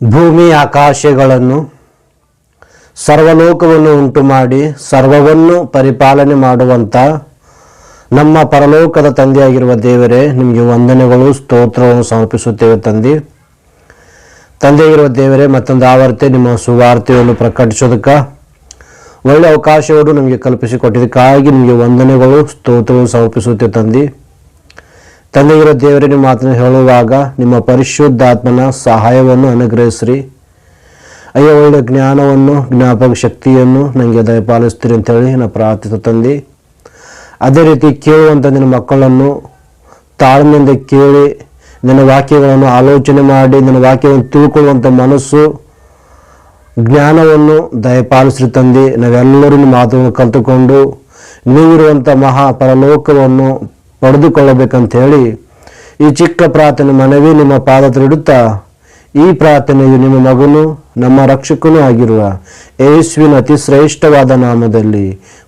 ಭೂಮಿ ಆಕಾಶಗಳನ್ನು ಸರ್ವಲೋಕವನ್ನು ಉಂಟು ಮಾಡಿ ಸರ್ವವನ್ನು ಪರಿಪಾಲನೆ ಮಾಡುವಂಥ ನಮ್ಮ ಪರಲೋಕದ ತಂದೆಯಾಗಿರುವ ದೇವರೇ, ನಿಮಗೆ ವಂದನೆಗಳು, ಸ್ತೋತ್ರವನ್ನು ಸಮರ್ಪಿಸುತ್ತೇವೆ. ತಂದೆಯಾಗಿರುವ ದೇವರೇ, ಮತ್ತೊಂದು ಆವರ್ತಿ ನಿಮ್ಮ ಸುವಾರ್ತೆಯನ್ನು ಪ್ರಕಟಿಸೋದಕ್ಕೆ ಒಳ್ಳೆಯ ಅವಕಾಶವನ್ನು ನಮಗೆ ಕಲ್ಪಿಸಿಕೊಟ್ಟಿದ್ದಕ್ಕಾಗಿ ನಿಮಗೆ ವಂದನೆಗಳು, ಸ್ತೋತ್ರವನ್ನು ಸಮರ್ಪಿಸುತ್ತೇವೆ. ತಂದೆಗಿರೋ ದೇವರೇ, ನಿಮ್ಮ ಮಾತನ್ನು ಹೇಳುವಾಗ ನಿಮ್ಮ ಪರಿಶುದ್ಧಾತ್ಮನ ಸಹಾಯವನ್ನು ಅನುಗ್ರಹಿಸ್ರಿ. ಅಯ್ಯೋ, ಒಳ್ಳೆಯ ಜ್ಞಾನವನ್ನು, ಜ್ಞಾಪಕ ಶಕ್ತಿಯನ್ನು ನನಗೆ ದಯಪಾಲಿಸ್ತೀರಿ ಅಂತೇಳಿ ನಾನು ಪ್ರಾರ್ಥಿಸುತ್ತ ತಂದೆ. ಅದೇ ರೀತಿ ಕೇಳುವಂಥ ನಿನ್ನ ಮಕ್ಕಳನ್ನು ತಾಳ್ಮೆಯಿಂದ ಕೇಳಿ ನಿನ್ನ ವಾಕ್ಯಗಳನ್ನು ಆಲೋಚನೆ ಮಾಡಿ ನಿನ್ನ ವಾಕ್ಯವನ್ನು ತಿಳ್ಕೊಳ್ಳುವಂಥ ಮನಸ್ಸು, ಜ್ಞಾನವನ್ನು ದಯಪಾಲಿಸ್ರಿ ತಂದೆ. ನಾವೆಲ್ಲರೂ ನಿಮ್ಮ ಮಾತನ್ನು ಕಲಿತುಕೊಂಡು ನೀವಿರುವಂಥ ಮಹಾ ಪರಲೋಕವನ್ನು ಪಡೆದುಕೊಳ್ಳಬೇಕಂತ ಹೇಳಿ ಈ ಚಿಕ್ಕ ಪ್ರಾರ್ಥನೆ ಮನವಿ ನಿಮ್ಮ ಪಾದದಲ್ಲಿಡುತ್ತಾ, ಈ ಪ್ರಾರ್ಥನೆಯು ನಿಮ್ಮ ಮಗನು ನಮ್ಮ ರಕ್ಷಕನೂ ಆಗಿರುವ ಯೇಸುವಿನ ಅತಿ ಶ್ರೇಷ್ಠವಾದ ನಾಮದಲ್ಲಿ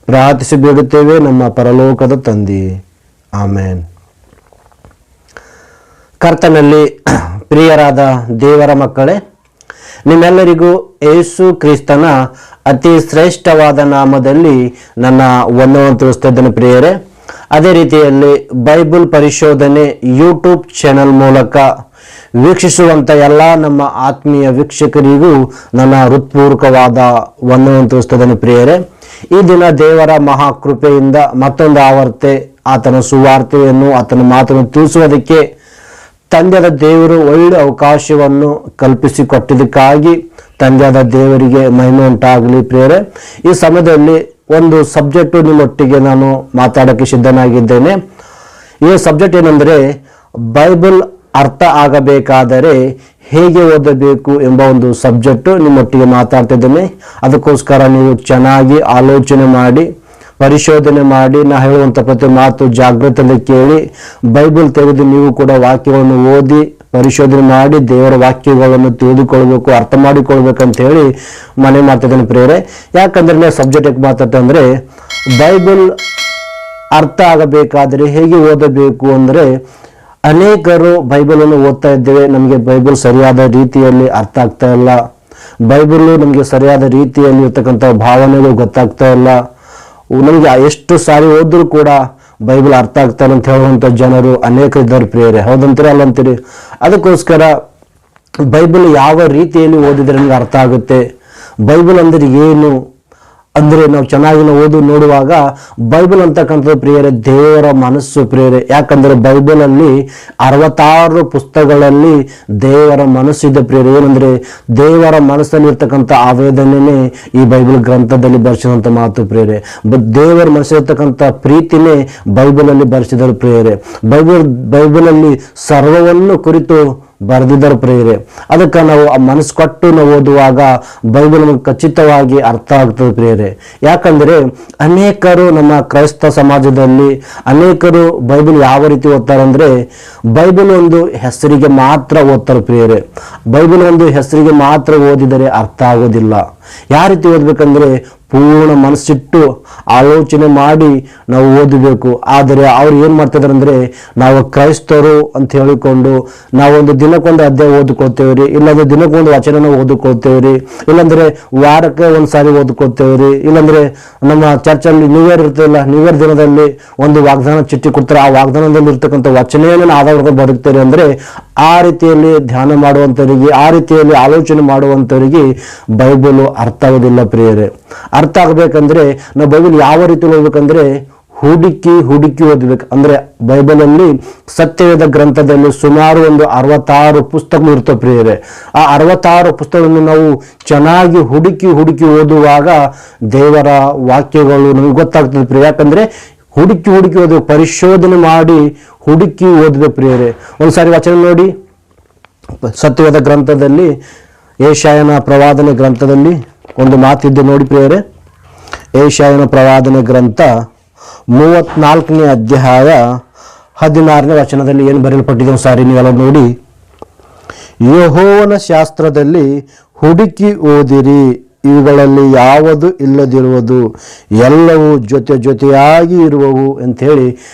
ಪ್ರಾರ್ಥಿಸಿ ಬೇಡುತ್ತೇವೆ ನಮ್ಮ ಪರಲೋಕದ ತಂದೆ, ಆಮೇನ್. ಕರ್ತನಲ್ಲಿ ಪ್ರಿಯರಾದ ದೇವರ ಮಕ್ಕಳೇ, ನಿಮ್ಮೆಲ್ಲರಿಗೂ ಯೇಸು ಕ್ರಿಸ್ತನ ಅತಿ ಶ್ರೇಷ್ಠವಾದ ನಾಮದಲ್ಲಿ ನನ್ನ ವಂದನೆಯನ್ನು ತಿಳಿಸ್ತಾ ಇದ್ದೇನೆ ಪ್ರಿಯರೇ. ಅದೇ ರೀತಿಯಲ್ಲಿ ಬೈಬಲ್ ಪರಿಶೋಧನೆ ಯೂಟ್ಯೂಬ್ ಚಾನೆಲ್ ಮೂಲಕ ವೀಕ್ಷಿಸುವಂಥ ಎಲ್ಲ ನಮ್ಮ ಆತ್ಮೀಯ ವೀಕ್ಷಕರಿಗೂ ನನ್ನ ಹೃತ್ಪೂರ್ವಕವಾದ ವಂದನೆಯನ್ನು ತಿಳಿಸ್ತೇನೆ ಪ್ರಿಯರೇ. ಈ ದಿನ ದೇವರ ಮಹಾಕೃಪೆಯಿಂದ ಮತ್ತೊಂದು ಆವರ್ತೆ ಆತನ ಸುವಾರ್ತೆಯನ್ನು, ಆತನ ಮಾತನ್ನು ತಿಳಿಸುವುದಕ್ಕೆ ತಂದೆಯಾದ ದೇವರು ಒಳ್ಳೆಯ ಅವಕಾಶವನ್ನು ಕಲ್ಪಿಸಿಕೊಟ್ಟಿದ್ದಕ್ಕಾಗಿ ತಂದೆಯಾದ ದೇವರಿಗೆ ಮಹಿಮೆ ಉಂಟಾಗಲಿ ಪ್ರಿಯರೇ. ಈ ಸಮಯದಲ್ಲಿ ಒಂದು ಸಬ್ಜೆಕ್ಟು ನಿಮ್ಮೊಟ್ಟಿಗೆ ನಾನು ಮಾತಾಡೋಕ್ಕೆ ಸಿದ್ಧನಾಗಿದ್ದೇನೆ. ಈ ಸಬ್ಜೆಕ್ಟ್ ಏನಂದರೆ, ಬೈಬಲ್ ಅರ್ಥ ಆಗಬೇಕಾದರೆ ಹೇಗೆ ಓದಬೇಕು ಎಂಬ ಒಂದು ಸಬ್ಜೆಕ್ಟು ನಿಮ್ಮೊಟ್ಟಿಗೆ ಮಾತಾಡ್ತಿದ್ದೇನೆ. ಅದಕ್ಕೋಸ್ಕರ ನೀವು ಚೆನ್ನಾಗಿ ಆಲೋಚನೆ ಮಾಡಿ, ಪರಿಶೋಧನೆ ಮಾಡಿ, ನಾ ಹೇಳುವಂಥ ಪ್ರತಿ ಮಾತು ಜಾಗೃತಿಯಲ್ಲಿ ಕೇಳಿ, ಬೈಬಲ್ ತೆಗೆದು ನೀವು ಕೂಡ ವಾಕ್ಯಗಳನ್ನು ಓದಿ ಪರಿಶೋಧನೆ ಮಾಡಿ ದೇವರ ವಾಕ್ಯಗಳನ್ನು ತಿಳಿದುಕೊಳ್ಬೇಕು, ಅರ್ಥ ಮಾಡಿಕೊಳ್ಬೇಕಂತ ಹೇಳಿ ಮನೆ ಮಾಡ್ತಿದ್ದೇನೆ ಪ್ರಿಯರೇ. ಯಾಕಂದ್ರೆ ಸಬ್ಜೆಕ್ಟ್ ಮಾತಾಡ್ತಾ ಅಂದರೆ, ಬೈಬಲ್ ಅರ್ಥ ಆಗಬೇಕಾದರೆ ಹೇಗೆ ಓದಬೇಕು ಅಂದರೆ, ಅನೇಕರು ಬೈಬಲನ್ನು ಓದ್ತಾ ಇದ್ದೇವೆ, ನಮಗೆ ಬೈಬಲ್ ಸರಿಯಾದ ರೀತಿಯಲ್ಲಿ ಅರ್ಥ ಆಗ್ತಾ ಇಲ್ಲ, ಬೈಬಲ್ ನಮಗೆ ಸರಿಯಾದ ರೀತಿಯಲ್ಲಿ ಇರ್ತಕ್ಕಂಥ ಭಾವನೆಗಳು ಗೊತ್ತಾಗ್ತಾ ಇಲ್ಲ, ನಮಗೆ ಎಷ್ಟು ಸಾರಿ ಓದಿದ್ರು ಕೂಡ ಬೈಬಲ್ ಅರ್ಥ ಆಗ್ತಾರೆ ಅಂತ ಹೇಳುವಂಥ ಜನರು ಅನೇಕ ಇದ್ದಾರೆ ಪ್ರಿಯರೇ. ಹೌದಂತೀರಿ ಅಲ್ಲಂತೀರಿ? ಅದಕ್ಕೋಸ್ಕರ ಬೈಬಲ್ ಯಾವ ರೀತಿಯಲ್ಲಿ ಓದಿದ್ರೆ ನಮ್ಗೆ ಅರ್ಥ ಆಗುತ್ತೆ, ಬೈಬಲ್ ಅಂದರೆ ಏನು ಅಂದರೆ ನಾವು ಚೆನ್ನಾಗಿ ಓದು ನೋಡುವಾಗ ಬೈಬಲ್ ಅಂತಕ್ಕಂಥದ್ದು ಪ್ರಿಯರೇ ದೇವರ ಮನಸ್ಸು ಪ್ರಿಯರೇ. ಯಾಕಂದರೆ ಬೈಬಲಲ್ಲಿ 66 ಪುಸ್ತಕಗಳಲ್ಲಿ ದೇವರ ಮನಸ್ಸಿದೆ ಪ್ರಿಯರೇ. ಏನಂದರೆ ದೇವರ ಮನಸ್ಸಲ್ಲಿ ಇರ್ತಕ್ಕಂಥ ಆವೇದನೆ ಈ ಬೈಬಲ್ ಗ್ರಂಥದಲ್ಲಿ ಬರೆಸಿದಂಥ ಮಾತು ಪ್ರಿಯರೇ. ದೇವರ ಮನಸ್ಸಿರ್ತಕ್ಕಂಥ ಪ್ರೀತಿನೇ ಬೈಬಲಲ್ಲಿ ಬರೆಸಿದರು ಪ್ರಿಯರೇ. ಬೈಬಲಲ್ಲಿ ಸರ್ವವನ್ನು ಕುರಿತು ಬರೆದಿದ್ದರು ಪ್ರಿಯರೇ. ಅದಕ್ಕೆ ನಾವು ಆ ಮನಸ್ಸು ಕೊಟ್ಟು ನಾವು ಓದುವಾಗ ಬೈಬಲ್ ನಮಗೆ ಖಚಿತವಾಗಿ ಅರ್ಥ ಆಗ್ತದೆ ಪ್ರಿಯರೇ. ಯಾಕಂದರೆ ಅನೇಕರು ನಮ್ಮ ಕ್ರೈಸ್ತ ಸಮಾಜದಲ್ಲಿ ಅನೇಕರು ಬೈಬಲ್ ಯಾವ ರೀತಿ ಓದ್ತಾರೆ ಅಂದರೆ, ಬೈಬಲ್ ಒಂದು ಹೆಸರಿಗೆ ಮಾತ್ರ ಓದ್ತಾರೆ ಪ್ರಿಯರೇ. ಬೈಬಲ್ ಒಂದು ಹೆಸರಿಗೆ ಮಾತ್ರ ಓದಿದರೆ ಅರ್ಥ ಆಗೋದಿಲ್ಲ. ಯಾವ ರೀತಿ ಓದಬೇಕಂದ್ರೆ, ಪೂರ್ಣ ಮನಸ್ಸಿಟ್ಟು ಆಲೋಚನೆ ಮಾಡಿ ನಾವು ಓದಬೇಕು. ಆದರೆ ಅವ್ರು ಏನು ಮಾಡ್ತಿದ್ದಾರೆ ಅಂದರೆ, ನಾವು ಕ್ರೈಸ್ತರು ಅಂತ ಹೇಳಿಕೊಂಡು ನಾವೊಂದು ದಿನಕ್ಕೊಂದು ಅಧ್ಯಾಯ ಓದ್ಕೊಳ್ತೇವೆ ರೀ, ಇಲ್ಲಾಂದ್ರೆ ದಿನಕ್ಕೊಂದು ವಚನ ಓದ್ಕೊಳ್ತೇವೆ ರೀ, ಇಲ್ಲಾಂದ್ರೆ ವಾರಕ್ಕೆ ಒಂದು ಸಾರಿ ಓದ್ಕೊಳ್ತೇವೆ ರೀ, ಇಲ್ಲಾಂದ್ರೆ ನಮ್ಮ ಚರ್ಚಲ್ಲಿ ನ್ಯೂ ಇಯರ್ ಇರ್ತಲ್ಲ, ನ್ಯೂ ಇಯರ್ ದಿನದಲ್ಲಿ ಒಂದು ವಾಗ್ದಾನ ಚಿಟ್ಟಿ ಕೊಡ್ತಾರೆ, ಆ ವಾಗ್ದಾನದಲ್ಲಿ ಇರ್ತಕ್ಕಂಥ ವಚನೆಯನ್ನು ಆಧಾರ ಬದುಕ್ತಾರೆ. ಅಂದರೆ ಆ ರೀತಿಯಲ್ಲಿ ಧ್ಯಾನ ಮಾಡುವಂಥವರಿಗೆ, ಆ ರೀತಿಯಲ್ಲಿ ಆಲೋಚನೆ ಮಾಡುವಂಥವರಿಗೆ ಬೈಬಲು ಅರ್ಥ ಆಗೋದಿಲ್ಲ ಪ್ರಿಯರೇ. ಅರ್ಥ ಆಗಬೇಕಂದ್ರೆ ನಾವು ಬೈಬಲ್ ಯಾವ ರೀತಿ ಓದಬೇಕಂದ್ರೆ, ಹುಡುಕಿ ಓದಬೇಕು. ಅಂದರೆ ಬೈಬಲಲ್ಲಿ ಸತ್ಯವೇದ ಗ್ರಂಥದಲ್ಲಿ ಸುಮಾರು ಒಂದು 66 ಪುಸ್ತಕಗಳು ಇರ್ತವೆ ಪ್ರಿಯರೇ. ಆ 66 ಪುಸ್ತಕಗಳನ್ನು ನಾವು ಚೆನ್ನಾಗಿ ಹುಡುಕಿ ಓದುವಾಗ ದೇವರ ವಾಕ್ಯಗಳು ನಮಗೆ ಗೊತ್ತಾಗ್ತದೆ ಪ್ರಿಯ. ಯಾಕಂದ್ರೆ ಹುಡುಕಿ ಓದಬೇಕು, ಪರಿಶೋಧನೆ ಮಾಡಿ ಹುಡುಕಿ ಓದಬೇಕು ಪ್ರಿಯರೇ. ಒಂದ್ಸಾರಿ ವಚನ ನೋಡಿ, ಸತ್ಯವೇದ ಗ್ರಂಥದಲ್ಲಿ ಯೆಶಾಯನ ಪ್ರವಾದನೆ ಗ್ರಂಥದಲ್ಲಿ ಒಂದು ಮಾತಿದ್ದು ನೋಡಿ ಪ್ರಿಯರೇ. ಯೆಶಾಯನ ಪ್ರವಾದನೆ ಗ್ರಂಥ 34ನೇ ಅಧ್ಯಾಯ 16ನೇ ವಚನದಲ್ಲಿ ಏನು ಬರೆಯಲ್ಪಟ್ಟಿದೆ ಸಾರಿ ನೀವೆಲ್ಲ ನೋಡಿ. ಯೆಹೋವನ ಶಾಸ್ತ್ರದಲ್ಲಿ ಹುಡುಕಿ ಓದಿರಿ ಇವುಗಳಲ್ಲಿ ಯಾವುದು ಇಲ್ಲದಿರುವುದು, ಎಲ್ಲವೂ ಜೊತೆಯಾಗಿ ಇರುವವು ಅಂಥೇಳಿ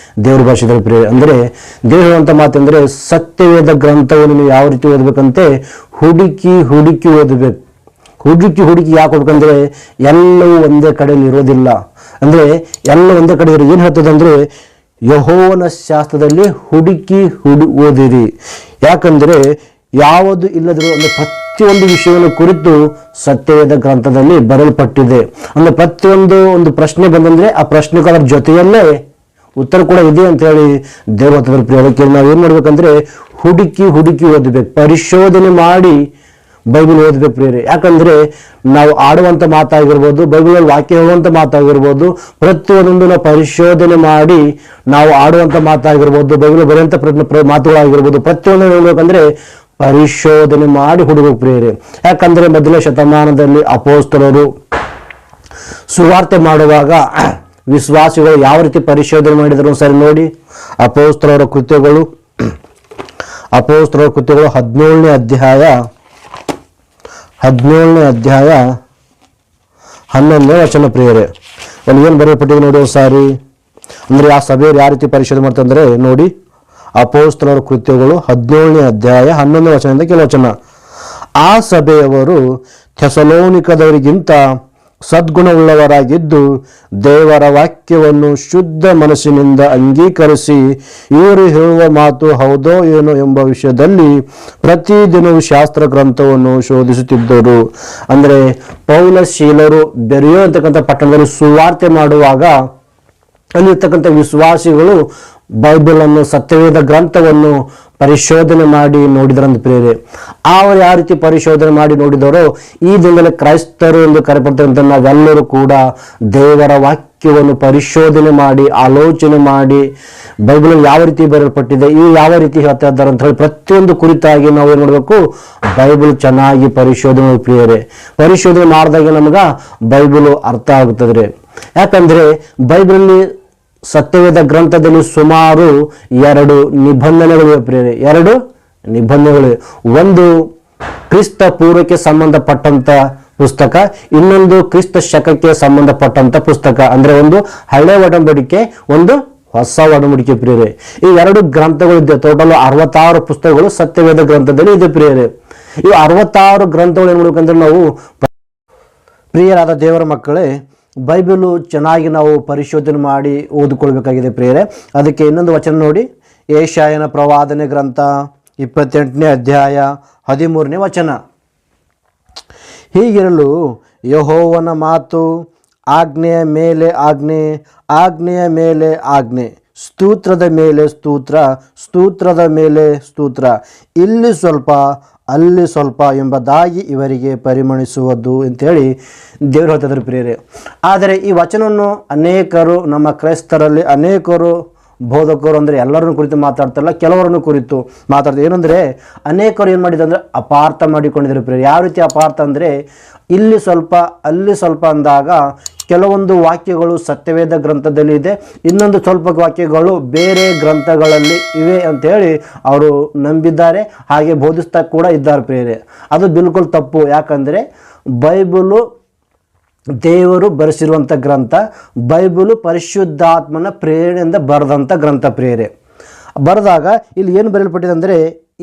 ದೇವ್ರ ಭಾಷೆದಲ್ಲಿ ಪ್ರಿಯರೇ. ಅಂದರೆ ದೇವ್ರು ಅಂತ ಮಾತಂದರೆ ಸತ್ಯವೇದ ಗ್ರಂಥವನ್ನು ನೀವು ಯಾವ ರೀತಿ ಓದಬೇಕಂತೆ ಹುಡುಕಿ ಓದಬೇಕು. ಹುಡುಕಿ ಯಾಕೆ ಹೋಗ್ಬೇಕಂದ್ರೆ ಎಲ್ಲವೂ ಒಂದೇ ಕಡೆಯಲ್ಲಿ ಇರೋದಿಲ್ಲ. ಅಂದರೆ ಎಲ್ಲ ಒಂದೇ ಕಡೆ ಇರೋ ಏನು ಹೇಳ್ತದಂದ್ರೆ ಯೆಹೋವನ ಶಾಸ್ತ್ರದಲ್ಲಿ ಹುಡುಕಿ ಓದಿರಿ. ಯಾಕಂದರೆ ಯಾವುದು ಇಲ್ಲದಿರೋ ಅಂದರೆ ಪ್ರತಿಯೊಂದು ವಿಷಯವನ್ನು ಕುರಿತು ಸತ್ಯವೇದ ಗ್ರಂಥದಲ್ಲಿ ಬರೆಯಲ್ಪಟ್ಟಿದೆ. ಅಂದರೆ ಪ್ರತಿಯೊಂದು ಒಂದು ಪ್ರಶ್ನೆ ಬಂದಂದ್ರೆ ಆ ಪ್ರಶ್ನೆಗೆ ಅದರ ಜೊತೆಯಲ್ಲೇ ಉತ್ತರ ಕೂಡ ಇದೆ ಅಂತ ಹೇಳಿ ದೇವರ ಪ್ರಿಯಕ್ಕೆ ನಾವೇನು ಮಾಡ್ಬೇಕಂದ್ರೆ ಹುಡುಕಿ ಓದಬೇಕು, ಪರಿಶೋಧನೆ ಮಾಡಿ ಬೈಬಲ್ ಓದಬೇಕು ಪ್ರಿಯರೇ. ಯಾಕಂದ್ರೆ ನಾವು ಆಡುವಂಥ ಮಾತಾಗಿರ್ಬೋದು, ಬೈಬಲಲ್ಲಿ ವಾಕ್ಯ ಹೇಳುವಂಥ ಮಾತಾಗಿರ್ಬೋದು, ಪ್ರತಿಯೊಂದೊಂದು ನಾವು ಪರಿಶೋಧನೆ ಮಾಡಿ ನಾವು ಆಡುವಂಥ ಮಾತಾಗಿರ್ಬೋದು, ಬೈಬಲ್ ಬರೆಯುವಂಥ ಮಾತುಗಳಾಗಿರ್ಬೋದು, ಪ್ರತಿಯೊಂದು ಹೇಳ್ಬೇಕಂದ್ರೆ ಪರಿಶೋಧನೆ ಮಾಡಿ ಹುಡುಗಬೇಕು ಪ್ರಿಯರೇ. ಯಾಕಂದ್ರೆ ಮೊದಲ ಶತಮಾನದಲ್ಲಿ ಅಪೊಸ್ತಲರು ಸುವಾರ್ತೆ ಮಾಡುವಾಗ ವಿಶ್ವಾಸಿಗಳು ಯಾವ ರೀತಿ ಪರಿಶೋಧನೆ ಮಾಡಿದರು ಸರಿ ನೋಡಿ. ಅಪೊಸ್ತಲರ ಕೃತ್ಯಗಳು 17ನೇ ಅಧ್ಯಾಯ 11ನೇ ವಚನ ಪ್ರಿಯರೇ. ಅಲ್ಲಿ ಏನು ಬರೆಯಲ್ಪಟ್ಟಿದೆ ನೋಡಿ ಸಾರಿ. ಅಂದ್ರೆ ಆ ಸಭೆಯವರು ಯಾವ ರೀತಿ ಪರಿಶೋಧನೆ ಮಾಡ್ತಂದ್ರೆ ನೋಡಿ, ಅಪೊಸ್ತಲರ ಕೃತ್ಯಗಳು 17ನೇ ಅಧ್ಯಾಯ 11ನೇ ವಚನದಿಂದ ಕೆಲವು ವಚನ. ಆ ಸಭೆಯವರು ಥೆಸಲೋನಿಕದವರಿಗಿಂತ ಸದ್ಗುಣವುಳ್ಳವರಾಗಿದ್ದು ದೇವರ ವಾಕ್ಯವನ್ನು ಶುದ್ಧ ಮನಸ್ಸಿನಿಂದ ಅಂಗೀಕರಿಸಿ ಇವರು ಹೇಳುವ ಮಾತು ಹೌದೋ ಏನೋ ಎಂಬ ವಿಷಯದಲ್ಲಿ ಪ್ರತಿದಿನವೂ ಶಾಸ್ತ್ರ ಗ್ರಂಥವನ್ನು ಶೋಧಿಸುತ್ತಿದ್ದರು. ಅಂದರೆ ಪೌಲ ಶೀಲರು ಬೆರೆಯೋ ಅಂತಕ್ಕಂಥ ಪಟ್ಟಣದಲ್ಲಿ ಸುವಾರ್ತೆ ಮಾಡುವಾಗ ಅಲ್ಲಿರ್ತಕ್ಕಂಥ ವಿಶ್ವಾಸಿಗಳು ಬೈಬಲ್ ಅನ್ನು ಸತ್ಯವೇದ ಗ್ರಂಥವನ್ನು ಪರಿಶೋಧನೆ ಮಾಡಿ ನೋಡಿದ್ರಂತ ಪ್ರಿಯರೇ. ಅವರು ಯಾವ ರೀತಿ ಪರಿಶೋಧನೆ ಮಾಡಿ ನೋಡಿದರೋ ಈ ದಿನದಲ್ಲಿ ಕ್ರೈಸ್ತರು ಎಂದು ಕರೆಪಡ್ತಕ್ಕಂಥ ನಾವೆಲ್ಲರೂ ಕೂಡ ದೇವರ ವಾಕ್ಯವನ್ನು ಪರಿಶೋಧನೆ ಮಾಡಿ ಆಲೋಚನೆ ಮಾಡಿ ಬೈಬಲ್ ಯಾವ ರೀತಿ ಬರೆಯಲ್ಪಟ್ಟಿದೆ, ಈ ಯಾವ ರೀತಿ ಹೇಳ್ತಾ ಇದ್ದಾರೆ ಅಂತ ಹೇಳಿ ಪ್ರತಿಯೊಂದು ಕುರಿತಾಗಿ ನಾವು ಏನು ಮಾಡಬೇಕು, ಬೈಬಲ್ ಚೆನ್ನಾಗಿ ಪರಿಶೋಧನೆ ಪ್ರಿಯರೇ. ಪರಿಶೋಧನೆ ಮಾಡಿದಾಗ ನಮಗ ಬೈಬಲ್ ಅರ್ಥ ಆಗುತ್ತದೆ. ಯಾಕಂದ್ರೆ ಬೈಬಲಲ್ಲಿ ಸತ್ಯವೇದ ಗ್ರಂಥದಲ್ಲಿ ಸುಮಾರು 2 ನಿಬಂಧನೆಗಳಿವೆ ಪ್ರಿಯರೇ. 2 ನಿಬಂಧನೆಗಳಿವೆ. ಒಂದು ಕ್ರಿಸ್ತ ಪೂರ್ವಕ್ಕೆ ಸಂಬಂಧಪಟ್ಟಂತ ಪುಸ್ತಕ, ಇನ್ನೊಂದು ಕ್ರಿಸ್ತ ಶಕಕ್ಕೆ ಸಂಬಂಧಪಟ್ಟಂತ ಪುಸ್ತಕ. ಅಂದ್ರೆ ಒಂದು ಹಳೆ ಒಡಂಬಡಿಕೆ, ಒಂದು ಹೊಸ ಒಡಂಬಡಿಕೆ ಪ್ರಿಯರೇ. ಈ 2 ಗ್ರಂಥಗಳಿದೆ. ಟೋಟಲ್ 66 ಪುಸ್ತಕಗಳು ಸತ್ಯವೇದ ಗ್ರಂಥದಲ್ಲಿ ಇದೆ ಪ್ರಿಯರೇ. ಈ 66 ಗ್ರಂಥಗಳು ಏನ್ ಮಾಡ್ಬೇಕಂದ್ರೆ ನಾವು ಪ್ರಿಯರಾದ ದೇವರ ಮಕ್ಕಳೇ ಬೈಬಲು ಚೆನ್ನಾಗಿ ನಾವು ಪರಿಶೋಧನೆ ಮಾಡಿ ಓದಿಕೊಳ್ಬೇಕಾಗಿದೆ ಪ್ರಿಯರೇ. ಅದಕ್ಕೆ ಇನ್ನೊಂದು ವಚನ ನೋಡಿ, ಯೆಶಾಯನ ಪ್ರವಾದನೆ ಗ್ರಂಥ 28ನೇ ಅಧ್ಯಾಯ 13ನೇ ವಚನ. ಹೀಗಿರಲು ಯೆಹೋವನ ಮಾತು ಆಜ್ಞೆಯ ಮೇಲೆ ಆಜ್ಞೆ, ಆಜ್ಞೆಯ ಮೇಲೆ ಆಜ್ಞೆ, ಸ್ತೋತ್ರದ ಮೇಲೆ ಸ್ತೋತ್ರ, ಸ್ತೋತ್ರದ ಮೇಲೆ ಸ್ತೋತ್ರ, ಇಲ್ಲಿ ಸ್ವಲ್ಪ ಅಲ್ಲಿ ಸ್ವಲ್ಪ ಎಂಬುದಾಗಿ ಇವರಿಗೆ ಪರಿಮಣಿಸುವುದು ಅಂತೇಳಿ ದೇವರು ಹೇಳ್ತಿದ್ರು ಪ್ರಿಯರೇ. ಆದರೆ ಈ ವಚನವನ್ನು ಅನೇಕರು ನಮ್ಮ ಕ್ರೈಸ್ತರಲ್ಲಿ ಅನೇಕರು ಬೋಧಕರು ಅಂದರೆ ಎಲ್ಲರನ್ನು ಕುರಿತು ಮಾತಾಡ್ತಾರಲ್ಲ, ಕೆಲವರನ್ನು ಕುರಿತು ಮಾತಾಡ್ತಾರೆ. ಏನಂದರೆ ಅನೇಕರು ಏನು ಮಾಡಿದ್ರು ಅಂದರೆ ಅಪಾರ್ಥ ಮಾಡಿಕೊಂಡಿದ್ದಾರೆ ಪ್ರಿಯರೇ. ಯಾವ ರೀತಿ ಅಪಾರ್ಥ ಅಂದರೆ ಇಲ್ಲಿ ಸ್ವಲ್ಪ ಅಲ್ಲಿ ಸ್ವಲ್ಪ ಅಂದಾಗ ಕೆಲವೊಂದು ವಾಕ್ಯಗಳು ಸತ್ಯವೇದ ಗ್ರಂಥದಲ್ಲಿ ಇದೆ, ಇನ್ನೊಂದು ಸ್ವಲ್ಪ ವಾಕ್ಯಗಳು ಬೇರೆ ಗ್ರಂಥಗಳಲ್ಲಿ ಇವೆ ಅಂತೇಳಿ ಅವರು ನಂಬಿದ್ದಾರೆ, ಹಾಗೆ ಬೋಧಿಸ್ತಾ ಕೂಡ ಇದ್ದಾರೆ ಪ್ರಿಯರೇ. ಅದು ಬಿಲ್ಕುಲ್ ತಪ್ಪು. ಯಾಕಂದರೆ ಬೈಬಲು ದೇವರು ಬರೆಸಿರುವಂಥ ಗ್ರಂಥ, ಬೈಬಲು ಪರಿಶುದ್ಧಾತ್ಮನ ಪ್ರೇರಣೆಯಿಂದ ಬರೆದಂಥ ಗ್ರಂಥ ಪ್ರಿಯರೇ. ಬರೆದಾಗ ಇಲ್ಲಿ ಏನು ಬರೆಯಲ್ಪಟ್ಟಿದೆ ಅಂದರೆ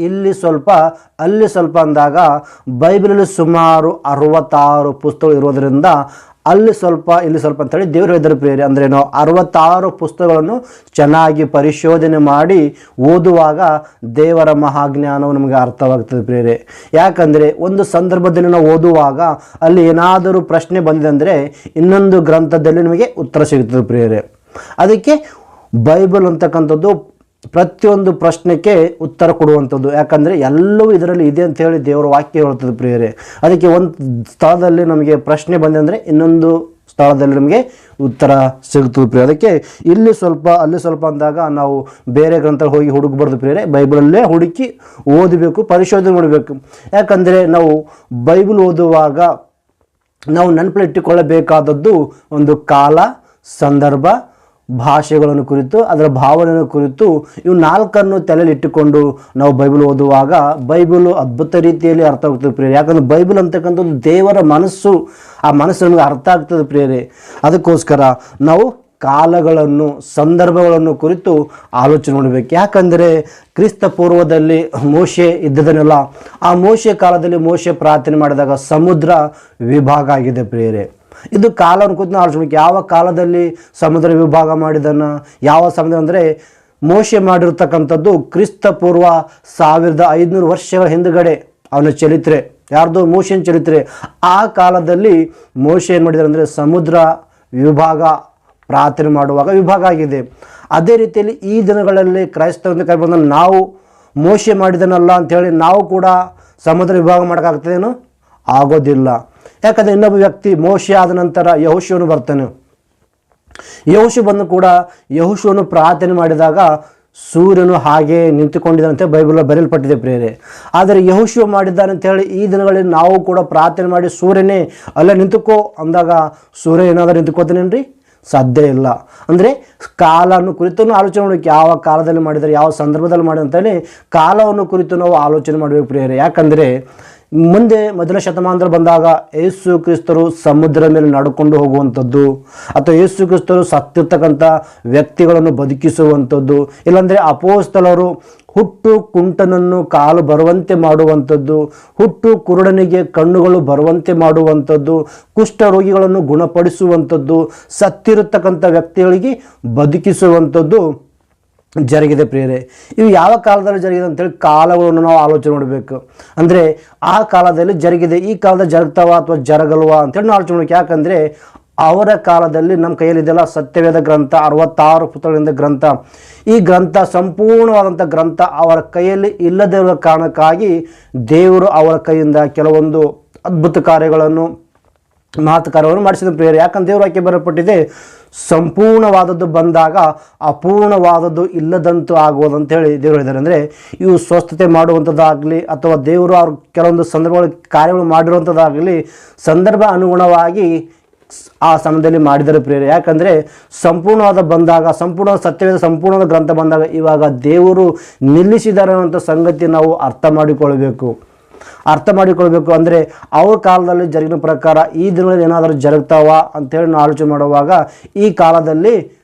ಇಲ್ಲಿ ಸ್ವಲ್ಪ ಅಲ್ಲಿ ಸ್ವಲ್ಪ ಅಂದಾಗ ಬೈಬಲಲ್ಲಿ ಸುಮಾರು 66 ಪುಸ್ತಕಗಳು ಇರೋದರಿಂದ ಅಲ್ಲಿ ಸ್ವಲ್ಪ ಇಲ್ಲಿ ಸ್ವಲ್ಪ ಅಂತೇಳಿ ದೇವರು ಹೇಳಿದ್ದಾರೆ ಪ್ರಿಯರೇ. ಅಂದರೆ ನಾವು 66 ಪುಸ್ತಕಗಳನ್ನು ಚೆನ್ನಾಗಿ ಪರಿಶೋಧನೆ ಮಾಡಿ ಓದುವಾಗ ದೇವರ ಮಹಾಜ್ಞಾನವು ನಮಗೆ ಅರ್ಥವಾಗ್ತದೆ ಪ್ರಿಯರೇ. ಯಾಕಂದರೆ ಒಂದು ಸಂದರ್ಭದಲ್ಲಿ ನಾವು ಓದುವಾಗ ಅಲ್ಲಿ ಏನಾದರೂ ಪ್ರಶ್ನೆ ಬಂದಿದೆ ಅಂದರೆ ಇನ್ನೊಂದು ಗ್ರಂಥದಲ್ಲಿ ನಮಗೆ ಉತ್ತರ ಸಿಗುತ್ತದೆ ಪ್ರಿಯರೇ. ಅದಕ್ಕೆ ಬೈಬಲ್ ಅಂತಕ್ಕಂಥದ್ದು ಪ್ರತಿಯೊಂದು ಪ್ರಶ್ನೆಗೆ ಉತ್ತರ ಕೊಡುವಂಥದ್ದು. ಯಾಕಂದರೆ ಎಲ್ಲವೂ ಇದರಲ್ಲಿ ಇದೆ ಅಂತ ಹೇಳಿ ದೇವರ ವಾಕ್ಯ ಹೇಳ್ತದೆ ಪ್ರಿಯರೇ. ಅದಕ್ಕೆ ಒಂದು ಸ್ಥಳದಲ್ಲಿ ನಮಗೆ ಪ್ರಶ್ನೆ ಬಂದೆ ಅಂದರೆ ಇನ್ನೊಂದು ಸ್ಥಳದಲ್ಲಿ ನಮಗೆ ಉತ್ತರ ಸಿಗುತ್ತದೆ ಪ್ರಿಯ. ಅದಕ್ಕೆ ಇಲ್ಲಿ ಸ್ವಲ್ಪ ಅಲ್ಲಿ ಸ್ವಲ್ಪ ಅಂದಾಗ ನಾವು ಬೇರೆ ಗ್ರಂಥ ಹೋಗಿ ಹುಡುಕಬಾರ್ದು ಪ್ರಿಯರೇ, ಬೈಬಲಲ್ಲೇ ಹುಡುಕಿ ಓದಬೇಕು, ಪರಿಶೋಧನೆ ಮಾಡಬೇಕು. ಯಾಕಂದರೆ ನಾವು ಬೈಬಲ್ ಓದುವಾಗ ನಾವು ನೆನಪಿಟ್ಟುಕೊಳ್ಳಬೇಕಾದದ್ದು ಒಂದು ಕಾಲ, ಸಂದರ್ಭ, ಭಾಷೆಗಳನ್ನು ಕುರಿತು, ಅದರ ಭಾವನೆಯನ್ನು ಕುರಿತು ಇವು 4 ತಲೆಯಲ್ಲಿ ಇಟ್ಟುಕೊಂಡು ನಾವು ಬೈಬಲ್ ಓದುವಾಗ ಬೈಬಲ್ ಅದ್ಭುತ ರೀತಿಯಲ್ಲಿ ಅರ್ಥ ಆಗ್ತದೆ ಪ್ರಿಯರೇ. ಯಾಕಂದರೆ ಬೈಬಲ್ ಅಂತಕ್ಕಂಥದ್ದು ದೇವರ ಮನಸ್ಸು, ಆ ಮನಸ್ಸು ನಮಗೆ ಅರ್ಥ ಆಗ್ತದೆ ಪ್ರಿಯರೇ. ಅದಕ್ಕೋಸ್ಕರ ನಾವು ಕಾಲಗಳನ್ನು, ಸಂದರ್ಭಗಳನ್ನು ಕುರಿತು ಆಲೋಚನೆ ಮಾಡಬೇಕು. ಯಾಕಂದರೆ ಕ್ರಿಸ್ತ ಪೂರ್ವದಲ್ಲಿ ಮೋಶೆ ಇದ್ದದನ್ನೆಲ್ಲ, ಆ ಮೋಶೆ ಕಾಲದಲ್ಲಿ ಮೋಶೆ ಪ್ರಾರ್ಥನೆ ಮಾಡಿದಾಗ ಸಮುದ್ರ ವಿಭಾಗ ಆಗಿದೆ ಪ್ರಿಯರೇ. ಇದು ಕಾಲವನ್ನು ಕುರಿತು ಆಲೋಚನೆ ಮಾಡಬೇಕು. ಯಾವ ಕಾಲದಲ್ಲಿ ಸಮುದ್ರ ವಿಭಾಗ ಮಾಡಿದನ, ಯಾವ ಸಮುದ್ರ ಅಂದರೆ ಮೋಶೆ ಮಾಡಿರ್ತಕ್ಕಂಥದ್ದು ಕ್ರಿಸ್ತ ಪೂರ್ವ 1500 ವರ್ಷಗಳ ಹಿಂದುಗಡೆ ಅವನ ಚರಿತ್ರೆ, ಯಾರ್ದು ಮೋಶೆನ ಚರಿತ್ರೆ. ಆ ಕಾಲದಲ್ಲಿ ಮೋಶೆ ಏನು ಮಾಡಿದ್ದಾರೆ ಅಂದರೆ ಸಮುದ್ರ ವಿಭಾಗ ಪ್ರಾರ್ಥನೆ ಮಾಡುವಾಗ ವಿಭಾಗ ಆಗಿದೆ. ಅದೇ ರೀತಿಯಲ್ಲಿ ಈ ದಿನಗಳಲ್ಲಿ ಕ್ರೈಸ್ತವಂತ ಕೈ ಬಂದ ನಾವು ಮೋಶೆ ಮಾಡಿದನಲ್ಲ ಅಂಥೇಳಿ ನಾವು ಕೂಡ ಸಮುದ್ರ ವಿಭಾಗ ಮಾಡೋಕ್ಕಾಗ್ತದೇನು? ಆಗೋದಿಲ್ಲ. ಯಾಕಂದರೆ ಇನ್ನೊಬ್ಬ ವ್ಯಕ್ತಿ ಮೋಶೆ ಆದ ನಂತರ ಯೆಹೋಶುವನು ಬರ್ತಾನೆ. ಯೆಹೋಶು ಬಂದು ಕೂಡ ಯೆಹೋಶುವನು ಪ್ರಾರ್ಥನೆ ಮಾಡಿದಾಗ ಸೂರ್ಯನು ಹಾಗೆ ನಿಂತುಕೊಂಡಿದ್ದಾನಂತೆ ಬೈಬಲ್ ಬರೆಯಲ್ಪಟ್ಟಿದೆ ಪ್ರಿಯರೇ. ಆದರೆ ಯೆಹೋಶುವ ಮಾಡಿದ್ದಾನೆ ಅಂತೇಳಿ ಈ ದಿನಗಳಲ್ಲಿ ನಾವು ಕೂಡ ಪ್ರಾರ್ಥನೆ ಮಾಡಿ ಸೂರ್ಯನೇ ಅಲ್ಲೇ ನಿಂತುಕೋ ಅಂದಾಗ ಸೂರ್ಯ ಏನಾದರೂ ನಿಂತುಕೋತಾನೇನ್ರಿ? ಸಾಧ್ಯ ಇಲ್ಲ. ಅಂದರೆ ಕಾಲವನ್ನು ಕುರಿತು ಆಲೋಚನೆ ಮಾಡಬೇಕು. ಯಾವ ಕಾಲದಲ್ಲಿ ಮಾಡಿದರೆ, ಯಾವ ಸಂದರ್ಭದಲ್ಲಿ ಮಾಡಿದ್ರೆ ಅಂತೇಳಿ ಕಾಲವನ್ನು ಕುರಿತು ನಾವು ಆಲೋಚನೆ ಮಾಡಬೇಕು ಪ್ರಿಯರೇ. ಯಾಕಂದರೆ ಮುಂದೆ ಮೊದಲ ಶತಮಾನದಲ್ಲಿ ಬಂದಾಗ ಯೇಸು ಕ್ರಿಸ್ತರು ಸಮುದ್ರ ಮೇಲೆ ನಡ್ಕೊಂಡು ಹೋಗುವಂಥದ್ದು, ಅಥವಾ ಯೇಸು ಕ್ರಿಸ್ತರು ಸತ್ತಿರ್ತಕ್ಕಂಥ ವ್ಯಕ್ತಿಗಳನ್ನು ಬದುಕಿಸುವಂಥದ್ದು, ಇಲ್ಲಾಂದರೆ ಅಪೋಸ್ತಲರು ಹುಟ್ಟು ಕುಂಟನನ್ನು ಕಾಲು ಬರುವಂತೆ ಮಾಡುವಂಥದ್ದು, ಹುಟ್ಟು ಕುರುಡನಿಗೆ ಕಣ್ಣುಗಳು ಬರುವಂತೆ ಮಾಡುವಂಥದ್ದು, ಕುಷ್ಠರೋಗಿಗಳನ್ನು ಗುಣಪಡಿಸುವಂಥದ್ದು, ಸತ್ತಿರತಕ್ಕಂಥ ವ್ಯಕ್ತಿಗಳಿಗೆ ಬದುಕಿಸುವಂಥದ್ದು ಜರುಗಿದೆ ಪ್ರಿಯರೇ. ಇವು ಯಾವ ಕಾಲದಲ್ಲಿ ಜರುಗಿದೆ ಅಂತೇಳಿ ಕಾಲಗಳನ್ನು ನಾವು ಆಲೋಚನೆ ಮಾಡಬೇಕು. ಅಂದರೆ ಆ ಕಾಲದಲ್ಲಿ ಜರುಗಿದೆ, ಈ ಕಾಲದಲ್ಲಿ ಜರುಗ್ತಾವ ಅಥವಾ ಜರಗಲ್ವಾ ಅಂತೇಳಿ ನಾವು ಆಲೋಚನೆ ಮಾಡಬೇಕು. ಯಾಕಂದರೆ ಅವರ ಕಾಲದಲ್ಲಿ ನಮ್ಮ ಕೈಯಲ್ಲಿದೆಲ್ಲ ಸತ್ಯವೇದ ಗ್ರಂಥ, 66 ಪುಸ್ತಕಗಳಿಂದ ಗ್ರಂಥ. ಈ ಗ್ರಂಥ ಸಂಪೂರ್ಣವಾದಂಥ ಗ್ರಂಥ ಅವರ ಕೈಯಲ್ಲಿ ಇಲ್ಲದೇ ಇರುವ ಕಾರಣಕ್ಕಾಗಿ ದೇವರು ಅವರ ಕೈಯಿಂದ ಕೆಲವೊಂದು ಅದ್ಭುತ ಕಾರ್ಯಗಳನ್ನು, ಮಹತ್ ಕಾರ್ಯವನ್ನು ಮಾಡಿಸಿದ ಪ್ರಿಯರೇ. ಯಾಕಂದ್ರೆ ದೇವರು ವಾಕ್ಯ ಬರಲ್ಪಟ್ಟಿದೆ, ಸಂಪೂರ್ಣವಾದದ್ದು ಬಂದಾಗ ಅಪೂರ್ಣವಾದದ್ದು ಇಲ್ಲದಂತೂ ಆಗುವುದು ಅಂತೇಳಿ ದೇವರು ಹೇಳಿದ್ದಾರೆ. ಅಂದರೆ ಇವು ಸ್ವಸ್ಥತೆ ಮಾಡುವಂಥದ್ದಾಗಲಿ ಅಥವಾ ದೇವರು ಅವ್ರ ಕೆಲವೊಂದು ಸಂದರ್ಭಗಳ ಕಾರ್ಯಗಳು ಮಾಡಿರುವಂಥದ್ದಾಗಲಿ ಸಂದರ್ಭ ಅನುಗುಣವಾಗಿ ಆ ಸಮಯದಲ್ಲಿ ಮಾಡಿದರೆ ಪ್ರಿಯರೇ. ಯಾಕಂದರೆ ಸಂಪೂರ್ಣವಾದ ಬಂದಾಗ, ಸಂಪೂರ್ಣ ಸತ್ಯವೇದ ಸಂಪೂರ್ಣವಾದ ಗ್ರಂಥ ಬಂದಾಗ ಇವಾಗ ದೇವರು ನಿಲ್ಲಿಸಿದ್ದಾರೆ ಅನ್ನೋಂಥ ಸಂಗತಿ ನಾವು ಅರ್ಥ ಮಾಡಿಕೊಳ್ಬೇಕು. ಅಂದರೆ ಅವ್ರ ಕಾಲದಲ್ಲಿ ಜರುಗಿನ ಪ್ರಕಾರ ಈ ದಿನಗಳಲ್ಲಿ ಏನಾದರೂ ಜರುಗ್ತಾವ ಅಂಥೇಳಿ ನಾವು ಆಲೋಚನೆ ಮಾಡುವಾಗ ಈ ಕಾಲದಲ್ಲಿ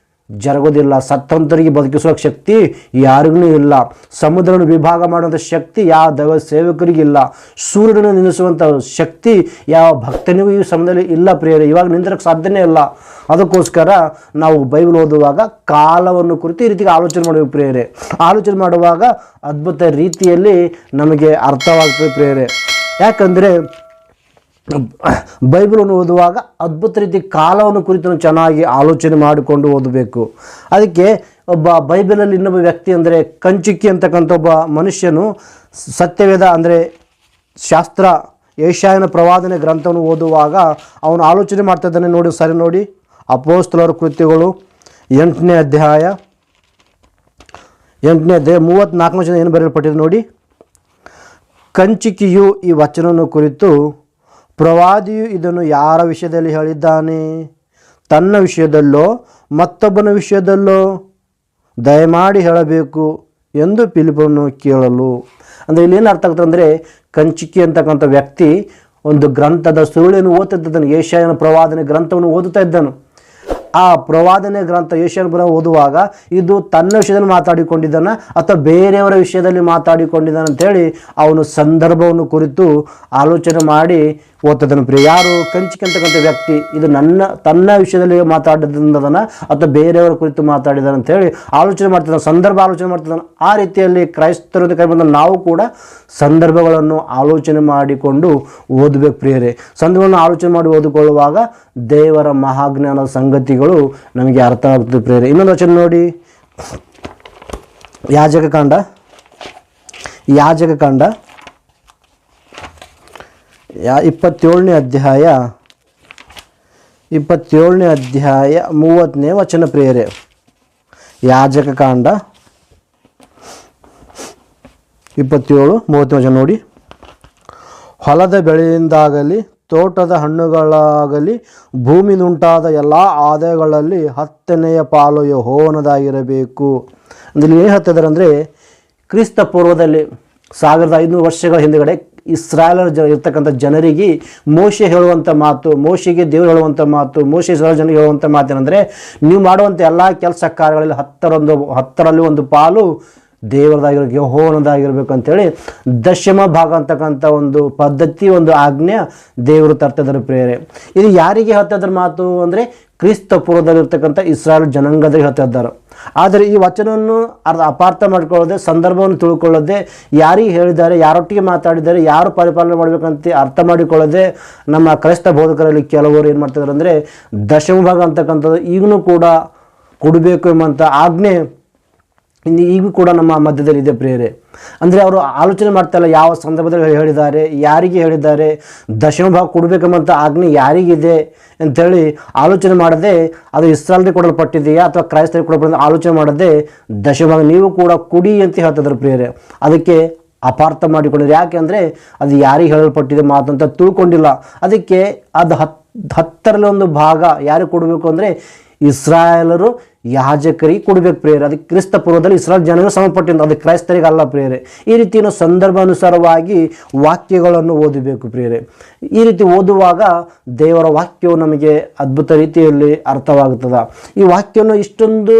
ಜರುಗೋದಿಲ್ಲ. ಸತ್ತಂತರಿಗೆ ಬದುಕಿಸುವ ಶಕ್ತಿ ಯಾರಿಗೂ ಇಲ್ಲ. ಸಮುದ್ರವನ್ನು ವಿಭಾಗ ಮಾಡುವಂಥ ಶಕ್ತಿ ಯಾವ ದೈವ ಸೇವಕರಿಗಿಲ್ಲ. ಸೂರ್ಯನನ್ನು ನಿಲ್ಲಿಸುವಂಥ ಶಕ್ತಿ ಯಾವ ಭಕ್ತನಿಗೂ ಈ ಸಮಯದಲ್ಲಿ ಇಲ್ಲ ಪ್ರಿಯರೇ. ಇವಾಗ ನಿಂದಿರಕ್ಕೆ ಸಾಧ್ಯನೇ ಇಲ್ಲ. ಅದಕ್ಕೋಸ್ಕರ ನಾವು ಬೈಬಲ್ ಓದುವಾಗ ಕಾಲವನ್ನು ಕುರಿತು ಈ ರೀತಿಗೆ ಆಲೋಚನೆ ಮಾಡಬೇಕು ಪ್ರಿಯರೇ. ಆಲೋಚನೆ ಮಾಡುವಾಗ ಅದ್ಭುತ ರೀತಿಯಲ್ಲಿ ನಮಗೆ ಅರ್ಥವಾಗ್ತದೆ ಪ್ರಿಯರೇ. ಯಾಕಂದರೆ ಬೈಬಲನ್ನು ಓದುವಾಗ ಅದ್ಭುತ ರೀತಿ ಕಾಲವನ್ನು ಕುರಿತು ಚೆನ್ನಾಗಿ ಆಲೋಚನೆ ಮಾಡಿಕೊಂಡು ಓದಬೇಕು. ಅದಕ್ಕೆ ಒಬ್ಬ ಬೈಬಲಲ್ಲಿ ಇನ್ನೊಬ್ಬ ವ್ಯಕ್ತಿ ಅಂದರೆ ಕಂಚುಕಿ ಅಂತಕ್ಕಂಥ ಒಬ್ಬ ಮನುಷ್ಯನು ಸತ್ಯವೇದ ಅಂದರೆ ಶಾಸ್ತ್ರ ಯೆಶಾಯನ ಪ್ರವಾದನೆ ಗ್ರಂಥವನ್ನು ಓದುವಾಗ ಅವನು ಆಲೋಚನೆ ಮಾಡ್ತಾ ಇದ್ದಾನೆ. ನೋಡಿ, ಸರಿ ನೋಡಿ, ಅಪೊಸ್ತಲರ ಕೃತ್ಯಗಳು 8ನೇ ಅಧ್ಯಾಯ 34 ಏನು ಬರೆಯಲ್ಪಟ್ಟಿದೆ ನೋಡಿ. ಕಂಚುಕಿಯು ಈ ವಚನವನ್ನು ಕುರಿತು, ಪ್ರವಾದಿಯು ಇದನ್ನು ಯಾರ ವಿಷಯದಲ್ಲಿ ಹೇಳಿದ್ದಾನೆ? ತನ್ನ ವಿಷಯದಲ್ಲೋ ಮತ್ತೊಬ್ಬನ ವಿಷಯದಲ್ಲೋ? ದಯಮಾಡಿ ಹೇಳಬೇಕು ಎಂದು ಫಿಲಿಪ್ಪನು ಕೇಳಲು. ಅಂದರೆ ಇಲ್ಲೇನು ಅರ್ಥ ಆಗ್ತದೆ ಅಂದರೆ, ಕಂಚುಕಿ ಅಂತಕ್ಕಂಥ ವ್ಯಕ್ತಿ ಒಂದು ಗ್ರಂಥದ ಸುರುಳಿಯನ್ನು ಓದುತ್ತಿದ್ದನು. ಯೆಶಾಯನ ಪ್ರವಾದನೆ ಗ್ರಂಥವನ್ನು ಓದುತ್ತಾ ಇದ್ದನು. ಆ ಪ್ರವಾದನೆ ಗ್ರಂಥ ಯೆಶಾಯನ ಓದುವಾಗ ಇದು ತನ್ನ ವಿಷಯದಲ್ಲಿ ಮಾತಾಡಿಕೊಂಡಿದ್ದಾನ ಅಥವಾ ಬೇರೆಯವರ ವಿಷಯದಲ್ಲಿ ಮಾತಾಡಿಕೊಂಡಿದ್ದಾನೆ ಅಂತೇಳಿ ಅವನು ಸಂದರ್ಭವನ್ನು ಕುರಿತು ಆಲೋಚನೆ ಮಾಡಿ ಓದ್ತದನು ಪ್ರಿಯ. ಯಾರು? ಕಂಚುಕಿ ಅಂತಕ್ಕಂಥ ವ್ಯಕ್ತಿ ಇದು ತನ್ನ ವಿಷಯದಲ್ಲಿ ಮಾತಾಡಿದನ ಅಥವಾ ಬೇರೆಯವರ ಕುರಿತು ಮಾತಾಡಿದಾನೆ ಅಂತೇಳಿ ಆಲೋಚನೆ ಮಾಡ್ತಿದ್ದಾನೆ, ಸಂದರ್ಭ ಆಲೋಚನೆ ಮಾಡ್ತಿದ್ದಾನೆ. ಆ ರೀತಿಯಲ್ಲಿ ಕ್ರೈಸ್ತರು ಕೈ ಬಂದ ನಾವು ಕೂಡ ಸಂದರ್ಭಗಳನ್ನು ಆಲೋಚನೆ ಮಾಡಿಕೊಂಡು ಓದಬೇಕು ಪ್ರಿಯರೇ. ಸಂದರ್ಭಗಳನ್ನು ಆಲೋಚನೆ ಮಾಡಿ ಓದಿಕೊಳ್ಳುವಾಗ ದೇವರ ಮಹಾಜ್ಞಾನದ ಸಂಗತಿಗಳು ನಮಗೆ ಅರ್ಥ ಆಗ್ತದೆ ಪ್ರಿಯರೇ. ಇನ್ನೊಂದು ವಚನ ನೋಡಿ, ಯಾಜಕಕಾಂಡ 27ನೇ ಅಧ್ಯಾಯ 30ನೇ ವಚನ ಪ್ರಿಯರೇ. ಯಾಜಕಕಾಂಡ 27:30 ವಚನ ನೋಡಿ. ಹೊಲದ ಬೆಳೆಯಿಂದಾಗಲಿ ತೋಟದ ಹಣ್ಣುಗಳಾಗಲಿ ಭೂಮಿನುಂಟಾದ ಎಲ್ಲ ಆದಾಯಗಳಲ್ಲಿ 10ನೇ ಪಾಲು ಯೆಹೋವನದಾಗಿರಬೇಕು. ಅಂದರೆ ಏನು ಹೇಳ್ತಿದ್ದಾರೆ ಅಂದರೆ, ಕ್ರಿಸ್ತ ಪೂರ್ವದಲ್ಲಿ 1500 ವರ್ಷಗಳ ಹಿಂದುಗಡೆ ಇಸ್ರಾಯೇಲರ ಇರ್ತಕ್ಕಂಥ ಜನರಿಗೆ ಮೋಶೆ ಹೇಳುವಂಥ ಮಾತು, ಮೋಶೆಗೆ ದೇವರು ಹೇಳುವಂಥ ಮಾತು, ಮೋಶೆ ಇಸ್ರಾಯೇಲ್ ಜನರಿಗೆ ಹೇಳುವಂಥ ಮಾತೇನೆಂದರೆ, ನೀವು ಮಾಡುವಂಥ ಎಲ್ಲ ಕೆಲಸ ಕಾರ್ಯಗಳಲ್ಲಿ 10ರಲ್ಲಿ 1 ಪಾಲು ದೇವರದಾಗಿರೋ ಯೆಹೋವನದಾಗಿರ್ಬೇಕು ಅಂತೇಳಿ ದಶಮ ಭಾಗ ಅಂತಕ್ಕಂಥ ಒಂದು ಪದ್ಧತಿ, ಒಂದು ಆಜ್ಞೆ ದೇವರು ತರ್ತಿದ್ದಾರೆ ಪ್ರಿಯರೇ. ಇದು ಯಾರಿಗೆ ಹೇಳ್ತಿದ್ರ ಮಾತು ಅಂದರೆ, ಕ್ರಿಸ್ತ ಪೂರ್ವದಲ್ಲಿರ್ತಕ್ಕಂಥ ಇಸ್ರಾಯೇಲ್ ಜನಾಂಗದಲ್ಲಿ ಹೇಳ್ತಾ ಇದ್ದಾರೆ. ಆದರೆ ಈ ವಚನವನ್ನು ಅಪಾರ್ಥ ಮಾಡಿಕೊಳ್ಳದೆ, ಸಂದರ್ಭವನ್ನು ತಿಳ್ಕೊಳ್ಳದೆ, ಯಾರಿಗೆ ಹೇಳಿದ್ದಾರೆ, ಯಾರೊಟ್ಟಿಗೆ ಮಾತಾಡಿದ್ದಾರೆ, ಯಾರು ಪರಿಪಾಲನೆ ಮಾಡಬೇಕಂತ ಅರ್ಥ ಮಾಡಿಕೊಳ್ಳದೆ ನಮ್ಮ ಕ್ರೈಸ್ತ ಬೋಧಕರಲ್ಲಿ ಕೆಲವರು ಏನು ಮಾಡ್ತಿದ್ದಾರೆ ಅಂದರೆ, ದಶಮ ಭಾಗ ಅಂತಕ್ಕಂಥದ್ದು ಈಗಲೂ ಕೂಡ ಕೊಡಬೇಕು ಎಂಬಂಥ ಆಜ್ಞೆ ಈಗೂ ಕೂಡ ನಮ್ಮ ಮಧ್ಯದಲ್ಲಿ ಇದೆ ಪ್ರಿಯರೇ. ಅಂದರೆ ಅವರು ಆಲೋಚನೆ ಮಾಡ್ತಾಯಿಲ್ಲ, ಯಾವ ಸಂದರ್ಭದಲ್ಲಿ ಹೇಳಿದ್ದಾರೆ, ಯಾರಿಗೆ ಹೇಳಿದ್ದಾರೆ, ದಶಮ ಭಾಗ ಕೊಡಬೇಕೆಂಬಂಥ ಆಜ್ಞೆ ಯಾರಿಗಿದೆ ಅಂಥೇಳಿ ಆಲೋಚನೆ ಮಾಡದೆ, ಅದು ಇಸ್ರಾಯೇಲ್ಗೆ ಕೊಡಲ್ಪಟ್ಟಿದೆಯಾ ಅಥವಾ ಕ್ರೈಸ್ತರಿಗೆ ಕೊಡಲ್ಪಟ್ಟಿದೆ ಆಲೋಚನೆ ಮಾಡದೆ ದಶಮ ಭಾಗ ನೀವು ಕೂಡ ಕೊಡಿ ಅಂತ ಹೇಳ್ತಿದ್ರು ಪ್ರಿಯರೇ. ಅದಕ್ಕೆ ಅಪಾರ್ಥ ಮಾಡಿಕೊಂಡಿದ್ರು. ಯಾಕೆ ಅಂದರೆ ಅದು ಯಾರಿಗೆ ಹೇಳಲ್ಪಟ್ಟಿದೆ ಮಾತು ಅಂತ ತಿಳ್ಕೊಂಡಿಲ್ಲ. ಅದಕ್ಕೆ ಅದು 10ರಲ್ಲಿ 1 ಭಾಗ ಯಾರಿಗೆ ಕೊಡಬೇಕು ಅಂದರೆ ಇಸ್ರಾಯೇಲರು ಯಾಜಕರಿಗೆ ಕೊಡಬೇಕು ಪ್ರಿಯರೇ. ಅದಕ್ಕೆ ಕ್ರಿಸ್ತ ಪೂರ್ವದಲ್ಲಿ ಇಸ್ರಾಯೇಲ್ ಜನರು ಸಮಪಟ್ಟಿದ್ದು, ಅದಕ್ಕೆ ಕ್ರೈಸ್ತರಿಗೆ ಅಲ್ಲ ಪ್ರಿಯರೇ. ಈ ರೀತಿ ನಾವು ಸಂದರ್ಭಾನುಸಾರವಾಗಿ ವಾಕ್ಯಗಳನ್ನು ಓದಬೇಕು ಪ್ರಿಯರೇ. ಈ ರೀತಿ ಓದುವಾಗ ದೇವರ ವಾಕ್ಯವು ನಮಗೆ ಅದ್ಭುತ ರೀತಿಯಲ್ಲಿ ಅರ್ಥವಾಗುತ್ತದೆ. ಈ ವಾಕ್ಯವನ್ನು ಇಷ್ಟೊಂದು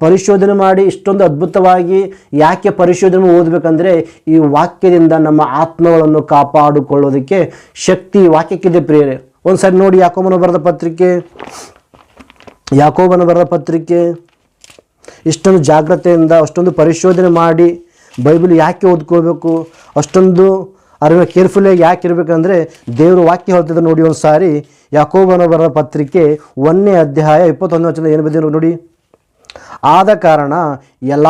ಪರಿಶೋಧನೆ ಮಾಡಿ ಇಷ್ಟೊಂದು ಅದ್ಭುತವಾಗಿ ಯಾಕೆ ಪರಿಶೋಧನೆ ಓದಬೇಕಂದ್ರೆ, ಈ ವಾಕ್ಯದಿಂದ ನಮ್ಮ ಆತ್ಮಗಳನ್ನು ಕಾಪಾಡಿಕೊಳ್ಳೋದಕ್ಕೆ ಶಕ್ತಿ ವಾಕ್ಯಕ್ಕಿದೆ ಪ್ರಿಯರೇ. ಒಂದು ಸಾರಿ ನೋಡಿ, ಯಾಕೋಬನ ಬರೆದ ಪತ್ರಿಕೆ ಇಷ್ಟೊಂದು ಜಾಗ್ರತೆಯಿಂದ ಅಷ್ಟೊಂದು ಪರಿಶೋಧನೆ ಮಾಡಿ ಬೈಬಲ್ ಯಾಕೆ ಓದ್ಕೋಬೇಕು, ಅಷ್ಟೊಂದು ಅರಿವು ಕೇರ್ಫುಲ್ಲಾಗಿ ಯಾಕೆ ಇರಬೇಕಂದ್ರೆ ದೇವರು ವಾಕ್ಯ ಹೇಳ್ತಿದ್ದ ನೋಡಿ. ಒಂದು ಸಾರಿ ಯಾಕೋಬನ ಬರೆದ ಪತ್ರಿಕೆ 1ನೇ ಅಧ್ಯಾಯ 21ನೇ ವಚನ ಏನು ಬಂದಿದೆ ನೋಡಿ. ಆದ ಕಾರಣ ಎಲ್ಲ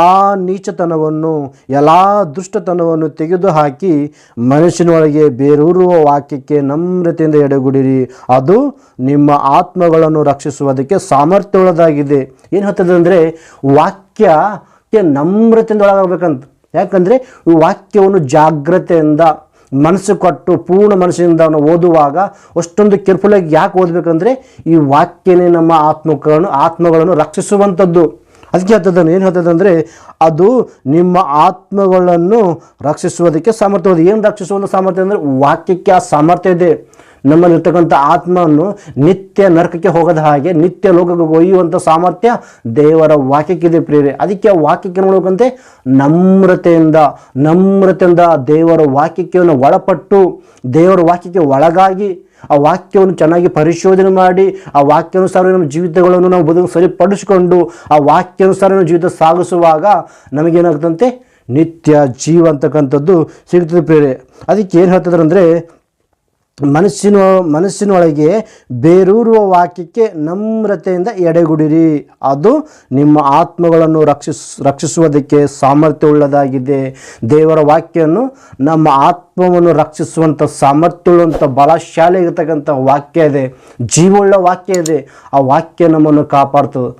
ನೀಚತನವನ್ನು ಎಲ್ಲ ದುಷ್ಟತನವನ್ನು ತೆಗೆದುಹಾಕಿ ಮನುಷ್ಯನೊಳಗೆ ಬೇರೂರುವ ವಾಕ್ಯಕ್ಕೆ ನಮ್ರತೆಯಿಂದ ಎಡೆಗುಡಿರಿ, ಅದು ನಿಮ್ಮ ಆತ್ಮಗಳನ್ನು ರಕ್ಷಿಸುವುದಕ್ಕೆ ಸಾಮರ್ಥ್ಯವುಳ್ಳದಾಗಿದೆ. ಏನು ಹೇಳ್ತದೆ ಅಂದರೆ, ವಾಕ್ಯಕ್ಕೆ ನಮ್ರತೆಯಿಂದ ಒಳಗಾಗಬೇಕಂತ. ಯಾಕಂದರೆ ಈ ವಾಕ್ಯವನ್ನು ಜಾಗ್ರತೆಯಿಂದ ಮನಸ್ಸು ಕೊಟ್ಟು ಪೂರ್ಣ ಮನಸ್ಸಿನಿಂದ ನಾವು ಓದುವಾಗ ಅಷ್ಟೊಂದು ಕೇರ್ಫುಲ್ಲಾಗಿ ಯಾಕೆ ಓದಬೇಕಂದ್ರೆ, ಈ ವಾಕ್ಯನೇ ನಮ್ಮ ಆತ್ಮಗಳನ್ನು ರಕ್ಷಿಸುವಂಥದ್ದು. ಅದಕ್ಕೆ ಹೇಳ್ತದನ್ನು ಏನು ಹೇಳ್ತದಂದರೆ, ಅದು ನಿಮ್ಮ ಆತ್ಮಗಳನ್ನು ರಕ್ಷಿಸುವುದಕ್ಕೆ ಸಾಮರ್ಥ್ಯ. ಏನು ರಕ್ಷಿಸುವಂಥ ಸಾಮರ್ಥ್ಯ ಅಂದರೆ ವಾಕ್ಯಕ್ಕೆ ಆ ಸಾಮರ್ಥ್ಯ ಇದೆ. ನಮ್ಮಲ್ಲಿರ್ತಕ್ಕಂಥ ಆತ್ಮವನ್ನು ನಿತ್ಯ ನರಕಕ್ಕೆ ಹೋಗದ ಹಾಗೆ ನಿತ್ಯ ಲೋಕಕ್ಕೆ ಒಯ್ಯುವಂಥ ಸಾಮರ್ಥ್ಯ ದೇವರ ವಾಕ್ಯಕ್ಕಿದೆ ಪ್ರಿಯರೇ. ಅದಕ್ಕೆ ಆ ವಾಕ್ಯಕ್ಕೆ ನೋಡಬೇಕಂತೆ ನಮ್ರತೆಯಿಂದ ದೇವರ ವಾಕ್ಯಕ್ಕೆ ಒಳಪಟ್ಟು ದೇವರ ವಾಕ್ಯಕ್ಕೆ ಒಳಗಾಗಿ ಆ ವಾಕ್ಯವನ್ನು ಚೆನ್ನಾಗಿ ಪರಿಶೋಧನೆ ಮಾಡಿ ಆ ವಾಕ್ಯಾನುಸಾರ ನಮ್ಮ ಜೀವಿತಗಳನ್ನು ನಾವು ಬದುಕು ಸರಿಪಡಿಸಿಕೊಂಡು ಆ ವಾಕ್ಯಾನುಸಾರ ನಮ್ಮ ಜೀವಿತ ಸಾಗಿಸುವಾಗ ನಮಗೇನಾಗ್ತಂತೆ ನಿತ್ಯ ಜೀವ ಅಂತಕ್ಕಂಥದ್ದು ಸಿಗ್ತದೆ ಪ್ರಿಯರೇ. ಅದಕ್ಕೆ ಏನು ಹೇಳ್ತಿದ್ರು ಅಂದರೆ, ಮನಸ್ಸಿನೊಳಗೆ ಬೇರೂರುವ ವಾಕ್ಯಕ್ಕೆ ನಮ್ರತೆಯಿಂದ ಎಡೆಗುಡಿರಿ, ಅದು ನಿಮ್ಮ ಆತ್ಮಗಳನ್ನು ರಕ್ಷಿಸುವುದಕ್ಕೆ ಸಾಮರ್ಥ್ಯವುಳ್ಳದಾಗಿದೆ. ದೇವರ ವಾಕ್ಯವನ್ನು ನಮ್ಮ ಆತ್ಮವನ್ನು ರಕ್ಷಿಸುವಂಥ ಸಾಮರ್ಥ್ಯವುಳ್ಳಂಥ ಬಲಶಾಲಿ ಇರತಕ್ಕಂಥ ವಾಕ್ಯ ಇದೆ, ಜೀವವುಳ್ಳ ವಾಕ್ಯ ಇದೆ. ಆ ವಾಕ್ಯ ನಮ್ಮನ್ನು ಕಾಪಾಡ್ತದೆ.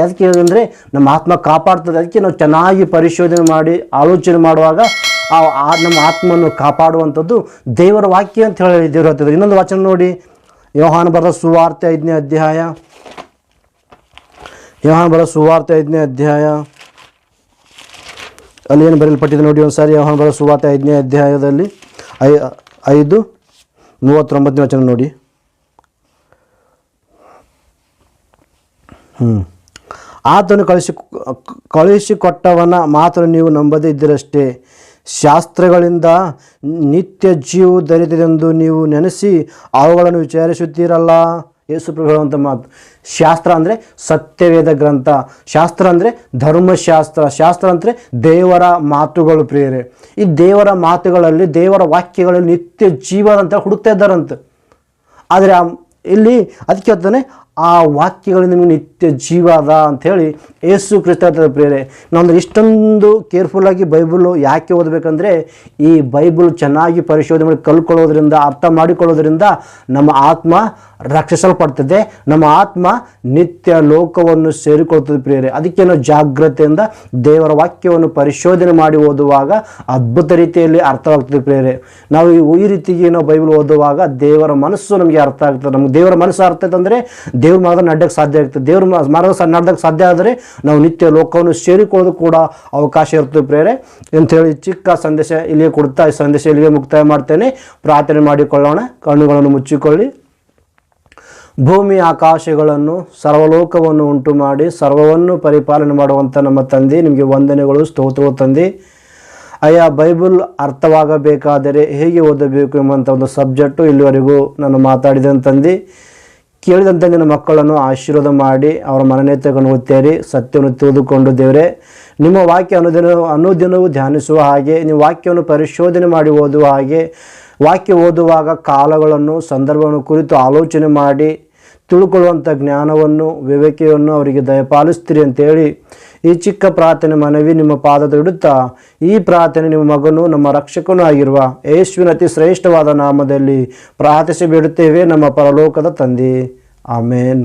ಅದಕ್ಕೆ ಏನಂದರೆ ನಮ್ಮ ಆತ್ಮ ಕಾಪಾಡ್ತದೆ. ಅದಕ್ಕೆ ನಾವು ಚೆನ್ನಾಗಿ ಪರಿಶೋಧನೆ ಮಾಡಿ ಆಲೋಚನೆ ಮಾಡುವಾಗ ನಮ್ಮ ಆತ್ಮವನ್ನು ಕಾಪಾಡುವಂಥದ್ದು ದೇವರ ವಾಕ್ಯ ಅಂತ ಹೇಳಿ ದೇವರು ಹೇಳ್ತಿದ್ರು. ಇನ್ನೊಂದು ವಚನ ನೋಡಿ, ಯೋಹಾನ ಬರೆದ ಸುವಾರ್ತೆ 5ನೇ ಅಧ್ಯಾಯ ಅಲ್ಲಿ ಏನು ಬರೆಯಲ್ಪಟ್ಟಿದೆ ನೋಡಿ. ಒಂದು ಸಾರಿ ಯೋಹಾನ ಬರೆದ ಸುವಾರ್ತೆ 5ನೇ ಅಧ್ಯಾಯದಲ್ಲಿ 5:39 ವಚನ ನೋಡಿ. ಆತನು ಕಳಿಸಿಕೊಟ್ಟವನ ಮಾತನ್ನು ನೀವು ನಂಬದೇ ಇದ್ದಿರಷ್ಟೇ. ಶಾಸ್ತ್ರಗಳಿಂದ ನಿತ್ಯ ಜೀವ ದೊರೆತಿದೆಂದು ನೀವು ನೆನೆಸಿ ಅವುಗಳನ್ನು ವಿಚಾರಿಸುತ್ತೀರಲ್ಲ. ಯೇಸು ಪ್ರಭು ಹೇಳುವಂಥ ಮಾತು. ಶಾಸ್ತ್ರ ಅಂದರೆ ಸತ್ಯವೇದ ಗ್ರಂಥ, ಶಾಸ್ತ್ರ ಅಂದರೆ ಧರ್ಮಶಾಸ್ತ್ರ, ಶಾಸ್ತ್ರ ಅಂದರೆ ದೇವರ ಮಾತುಗಳು ಪ್ರಿಯರೇ. ಈ ದೇವರ ಮಾತುಗಳಲ್ಲಿ ದೇವರ ವಾಕ್ಯಗಳಲ್ಲಿ ನಿತ್ಯ ಜೀವ ಅಂತ ಹುಡುಕ್ತಾ ಇದ್ದಾರಂತೆ. ಆದರೆ ಇಲ್ಲಿ ಅದಕ್ಕೆ ಹೇಳ್ತಾನೆ, ಆ ವಾಕ್ಯಗಳು ನಿಮಗೆ ನಿತ್ಯ ಜೀವ ಅದ ಅಂಥೇಳಿ ಯೇಸು ಕ್ರಿಸ್ತ ಪ್ರಿಯರೇ. ನಾವು ಇಷ್ಟೊಂದು ಕೇರ್ಫುಲ್ಲಾಗಿ ಬೈಬಲ್ ಯಾಕೆ ಓದಬೇಕಂದ್ರೆ, ಈ ಬೈಬಲ್ ಚೆನ್ನಾಗಿ ಪರಿಶೋಧನೆ ಮಾಡಿ ಕಲ್ಕೊಳ್ಳೋದ್ರಿಂದ, ಅರ್ಥ ಮಾಡಿಕೊಳ್ಳೋದ್ರಿಂದ ನಮ್ಮ ಆತ್ಮ ರಕ್ಷಿಸಲ್ಪಡ್ತದೆ, ನಮ್ಮ ಆತ್ಮ ನಿತ್ಯ ಲೋಕವನ್ನು ಸೇರಿಕೊಳ್ತದೆ ಪ್ರಿಯರೇ. ಅದಕ್ಕೆ ನಾವು ಜಾಗ್ರತೆಯಿಂದ ದೇವರ ವಾಕ್ಯವನ್ನು ಪರಿಶೋಧನೆ ಮಾಡಿ ಓದುವಾಗ ಅದ್ಭುತ ರೀತಿಯಲ್ಲಿ ಅರ್ಥವಾಗ್ತದೆ ಪ್ರಿಯರೇ. ನಾವು ಈ ರೀತಿಗೆ ನಾವು ಬೈಬಲ್ ಓದುವಾಗ ದೇವರ ಮನಸ್ಸು ನಮಗೆ ಅರ್ಥ ಆಗ್ತದೆ. ನಮ್ಗೆ ದೇವರ ಮನಸ್ಸು ಅರ್ಥ ಆಯ್ತು ಅಂದರೆ ದೇವ್ರ ಮಾರ್ಗ ನಡ್ಯಕ್ಕೆ ಸಾಧ್ಯ ಆಗ್ತದೆ. ದೇವ್ರ ಮಾರ್ಗ ನಡ್ದಕ್ಕೆ ಸಾಧ್ಯ ಆದರೆ ನಾವು ನಿತ್ಯ ಲೋಕವನ್ನು ಸೇರಿಕೊಳ್ಳೋದು ಕೂಡ ಅವಕಾಶ ಇರ್ತದೆ ಪ್ರಿಯರೇ ಅಂಥೇಳಿ ಚಿಕ್ಕ ಸಂದೇಶ ಇಲ್ಲಿಗೆ ಕೊಡ್ತಾ ಈ ಸಂದೇಶ ಇಲ್ಲಿಗೆ ಮುಕ್ತಾಯ ಮಾಡ್ತೇನೆ. ಪ್ರಾರ್ಥನೆ ಮಾಡಿಕೊಳ್ಳೋಣ. ಕಣ್ಣುಗಳನ್ನು ಮುಚ್ಚಿಕೊಳ್ಳಿ. ಭೂಮಿ ಆಕಾಶಗಳನ್ನು ಸರ್ವಲೋಕವನ್ನು ಉಂಟು ಮಾಡಿ ಸರ್ವವನ್ನು ಪರಿಪಾಲನೆ ಮಾಡುವಂಥ ನಮ್ಮ ತಂದೆ, ನಿಮಗೆ ವಂದನೆಗಳು, ಸ್ತೋತ್ರಗಳು ತಂದೆ. ಅಯ್ಯ, ಬೈಬಲ್ ಅರ್ಥವಾಗಬೇಕಾದರೆ ಹೇಗೆ ಓದಬೇಕು ಎಂಬಂಥ ಒಂದು ಸಬ್ಜೆಕ್ಟು ಇಲ್ಲಿವರೆಗೂ ನಾನು ಮಾತಾಡಿದಂತ ತಂದೆ. ಕೇಳಿದಂಥ ನನ್ನ ಮಕ್ಕಳನ್ನು ಆಶೀರ್ವಾದ ಮಾಡಿ ಅವರ ಮನನೆ ತಗೊಂಡು ಓದ್ತೇರಿ, ಸತ್ಯವನ್ನು ತಿಳಿದುಕೊಂಡು ದೇವರೇ ನಿಮ್ಮ ವಾಕ್ಯ ಅನುದಿನವೂ ಧ್ಯಾನಿಸುವ ಹಾಗೆ, ನೀವು ವಾಕ್ಯವನ್ನು ಪರಿಶೋಧನೆ ಮಾಡಿ ಓದುವ ಹಾಗೆ, ವಾಕ್ಯ ಓದುವಾಗ ಕಾಲಗಳನ್ನು ಸಂದರ್ಭವನ್ನು ಕುರಿತು ಆಲೋಚನೆ ಮಾಡಿ ತಿಳ್ಕೊಳ್ಳುವಂಥ ಜ್ಞಾನವನ್ನು ವಿವೇಕೆಯನ್ನು ಅವರಿಗೆ ದಯಪಾಲಿಸ್ತೀರಿ ಅಂತೇಳಿ ಈ ಚಿಕ್ಕ ಪ್ರಾರ್ಥನೆ ಮನವಿ ನಿಮ್ಮ ಪಾದದ ಇಡುತ್ತಾ, ಈ ಪ್ರಾರ್ಥನೆ ನಿಮ್ಮ ಮಗನು ನಮ್ಮ ರಕ್ಷಕನೂ ಆಗಿರುವ ಯೇಸುವಿನ ಅತಿ ಶ್ರೇಷ್ಠವಾದ ನಾಮದಲ್ಲಿ ಪ್ರಾರ್ಥಿಸಿ ಬಿಡುತ್ತೇವೆ ನಮ್ಮ ಪರಲೋಕದ ತಂದೆ. ಆಮೇನ್.